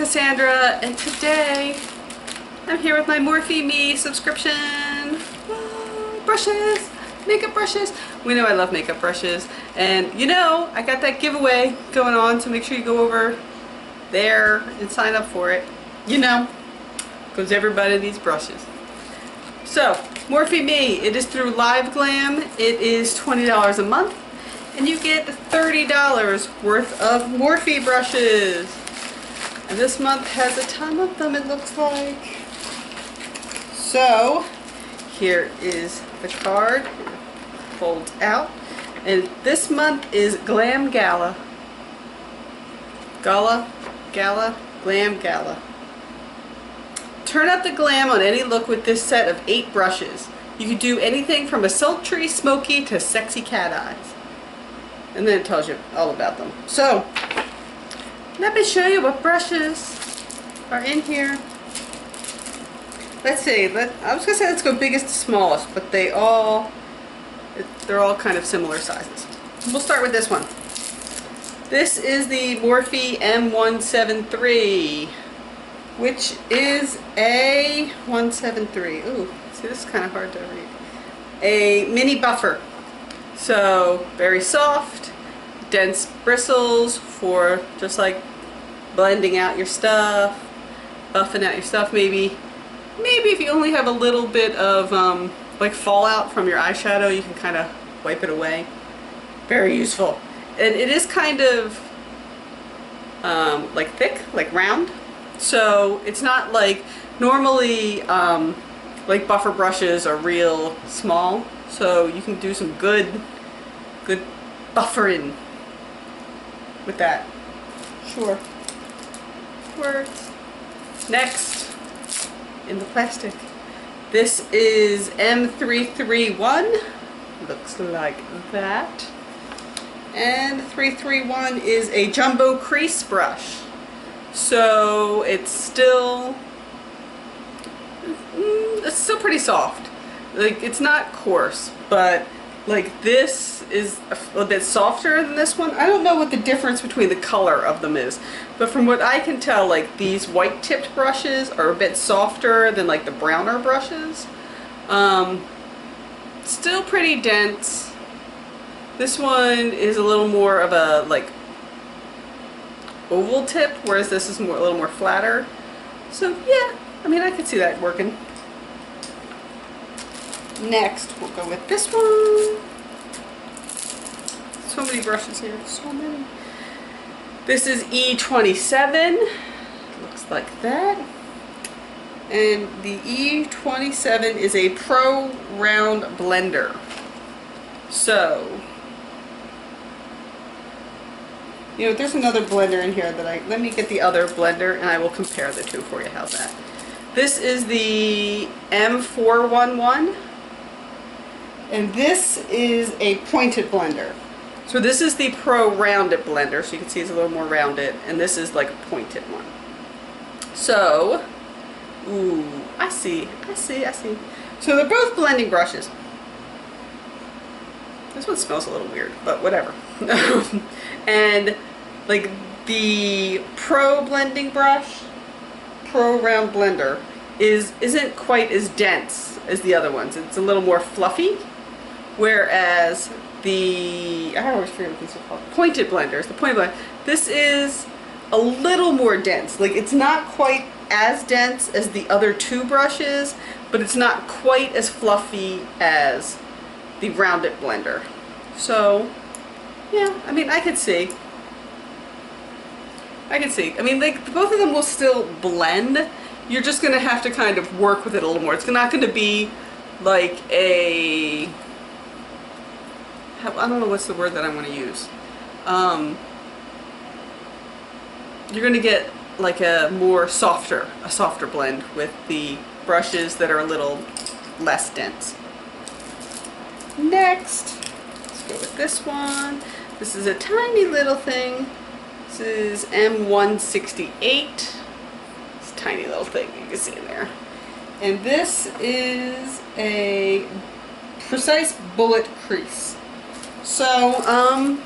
Cassandra, and today I'm here with my Morphe Me subscription. Brushes, makeup brushes. We know I love makeup brushes, and you know I got that giveaway going on, so make sure you go over there and sign up for it. You know, because everybody needs brushes. So Morphe Me, it is through Live Glam. It is $20 a month, and you get $30 worth of Morphe brushes. And this month has a ton of them, it looks like. So here is the card. It folds out. And this month is Glam Gala. Glam Gala. Turn up the glam on any look with this set of 8 brushes. You can do anything from a sultry, smoky to sexy cat eyes. And then it tells you all about them. So let me show you what brushes are in here. Let's see. I was gonna say let's go biggest to smallest, but they're all kind of similar sizes. We'll start with this one. This is the Morphe M173, which is a 173. Ooh, see, this is kind of hard to read. A mini buffer. So very soft, dense bristles for just like blending out your stuff, buffing out your stuff. Maybe if you only have a little bit of like fallout from your eyeshadow, you can kind of wipe it away. Very useful. And it is kind of like thick, like round. So it's not like normally like buffer brushes are real small. So you can do some good buffering with that. Sure. Works. Next, in the plastic, this is M331. Looks like that. And 331 is a jumbo crease brush. So it's still pretty soft. Like, it's not coarse, but like this is a bit softer than this one. I don't know what the difference between the color of them is, but from what I can tell, like these white tipped brushes are a bit softer than like the browner brushes. Still pretty dense. This one is a little more of a like oval tip, whereas this is a little more flatter. So yeah, I mean, I could see that working. Next, we'll go with this one. So many brushes here, so many. This is E27. Looks like that. And the E27 is a Pro Round Blender. So, you know, there's another blender in here that let me get the other blender and I will compare the two for you. How's that? This is the M411. And this is a pointed blender. So this is the Pro Rounded blender, so you can see it's a little more rounded, and this is like a pointed one. So, ooh, I see. So they're both blending brushes. This one smells a little weird, but whatever. And like the Pro blending brush, Pro Round blender, isn't quite as dense as the other ones. It's a little more fluffy. Whereas I always forget what these are called. Pointed blenders. The pointed blender. This is a little more dense. Like, it's not quite as dense as the other two brushes, but it's not quite as fluffy as the rounded blender. So, yeah, I mean, I could see. I mean, like, both of them will still blend. You're just going to have to kind of work with it a little more. It's not going to be like a... I don't know what's the word that I want to use. You're going to get like a softer blend with the brushes that are a little less dense. Next, let's go with this one. This is a tiny little thing. This is M168. It's a tiny little thing, you can see in there. And this is a precise bullet crease. So, I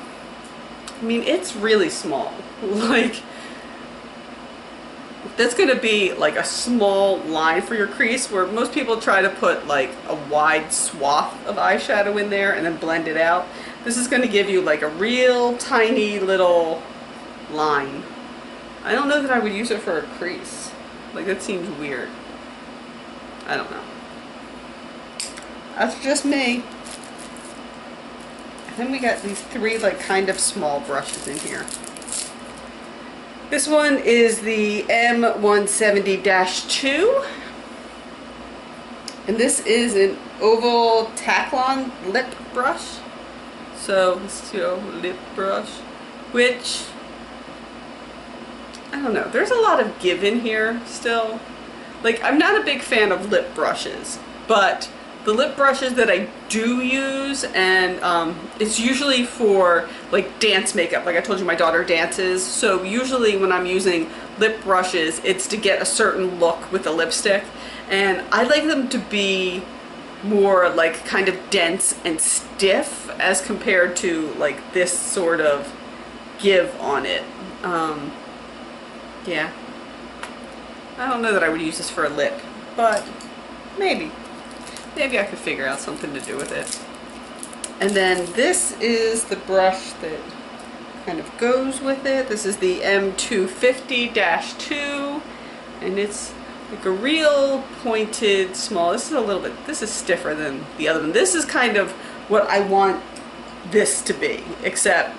mean, it's really small. Like, That's going to be like a small line for your crease, where most people try to put like a wide swath of eyeshadow in there and then blend it out. This is going to give you like a real tiny little line. I don't know that I would use it for a crease. Like, that seems weird. I don't know. That's just me. And then we got these three like kind of small brushes in here. This one is the M170-2, and this is an oval Taklon lip brush. So this is your lip brush, which, I don't know, there's a lot of give in here still. Like, I'm not a big fan of lip brushes, but the lip brushes that I do use, and it's usually for like dance makeup. Like I told you, my daughter dances, so usually when I'm using lip brushes, it's to get a certain look with the lipstick, and I like them to be more like kind of dense and stiff as compared to like this sort of give on it. Yeah, I don't know that I would use this for a lip, but maybe I could figure out something to do with it. And then this is the brush that kind of goes with it. This is the M250-2, and it's like a real pointed small. This is a little bit, this is stiffer than the other one. This is kind of what I want this to be, except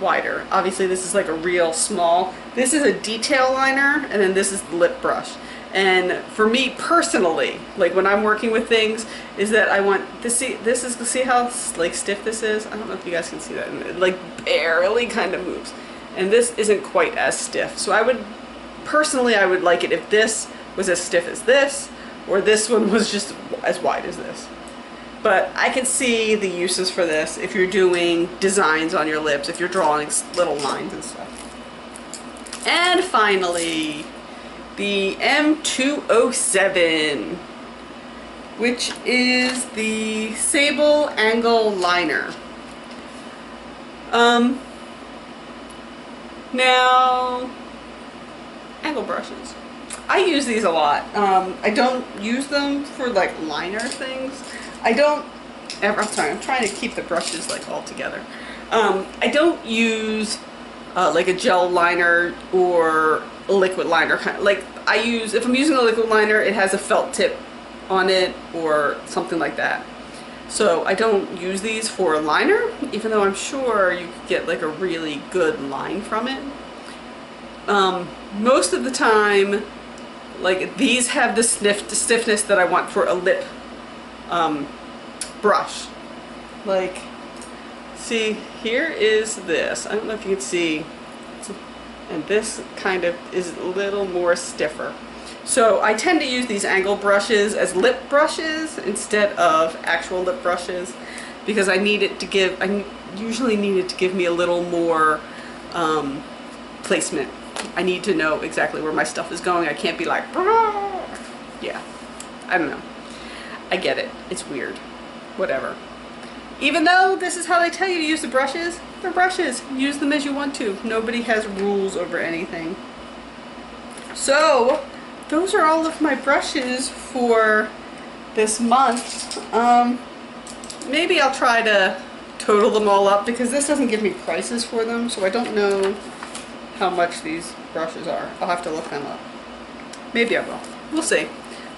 wider. Obviously this is like a real small. This is a detail liner, and then this is the lip brush. And for me personally, like when I'm working with things, is that I want to see, see how like stiff this is? I don't know if you guys can see that. It like barely kind of moves. And this isn't quite as stiff. So I would, personally, I would like it if this was as stiff as this, or this one was just as wide as this. But I can see the uses for this if you're doing designs on your lips, if you're drawing little lines and stuff. And finally, the M207, which is the Sable Angle Liner. Now, angle brushes. I use these a lot. I don't use them for like liner things. I don't ever, I'm sorry, I'm trying to keep the brushes like all together. I don't use like a gel liner or a liquid liner, kind of like I use, if I'm using a liquid liner, it has a felt tip on it or something like that. So I don't use these for a liner, even though I'm sure you could get like a really good line from it. Most of the time, like these have the stiffness that I want for a lip brush. Like, see, here is this. I don't know if you can see. And this kind of is a little more stiffer. So I tend to use these angle brushes as lip brushes instead of actual lip brushes, because I need it to give, I usually need it to give me a little more placement. I need to know exactly where my stuff is going. I can't be like, yeah, I don't know. I get it. It's weird. Whatever. Even though this is how they tell you to use the brushes, they're brushes. Use them as you want to. Nobody has rules over anything. So, those are all of my brushes for this month. Maybe I'll try to total them all up, because this doesn't give me prices for them, so I don't know how much these brushes are. I'll have to look them up. Maybe I will. We'll see.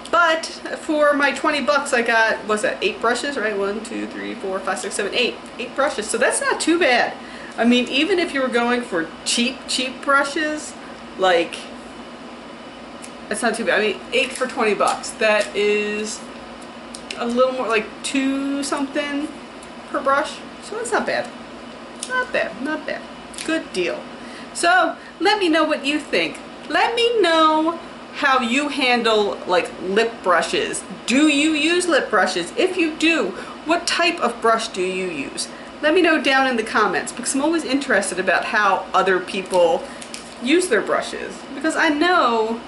But for my 20 bucks, I got, what's that, 8 brushes, right? 1, 2, 3, 4, 5, 6, 7, 8. 8 brushes. So that's not too bad. I mean, even if you were going for cheap brushes, like, that's not too bad. I mean, 8 for 20 bucks. That is a little more, like 2 something per brush. So that's not bad. Not bad. Not bad. Good deal. So let me know what you think. Let me know how you handle like lip brushes. Do you use lip brushes? If you do, what type of brush do you use? Let me know down in the comments, because I'm always interested about how other people use their brushes, because I know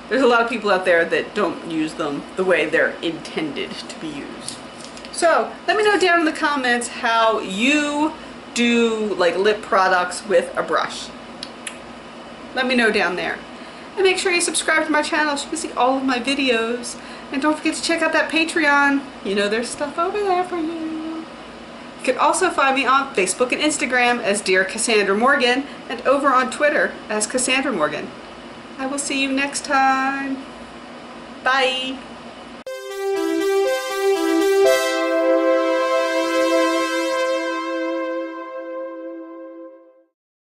there's a lot of people out there that don't use them the way they're intended to be used. So let me know down in the comments how you do like lip products with a brush. Let me know down there. And make sure you subscribe to my channel so you can see all of my videos. And don't forget to check out that Patreon. You know there's stuff over there for you. You can also find me on Facebook and Instagram as Dear Cassandra Morgan and over on Twitter as Cassandra Morgan. I will see you next time. Bye.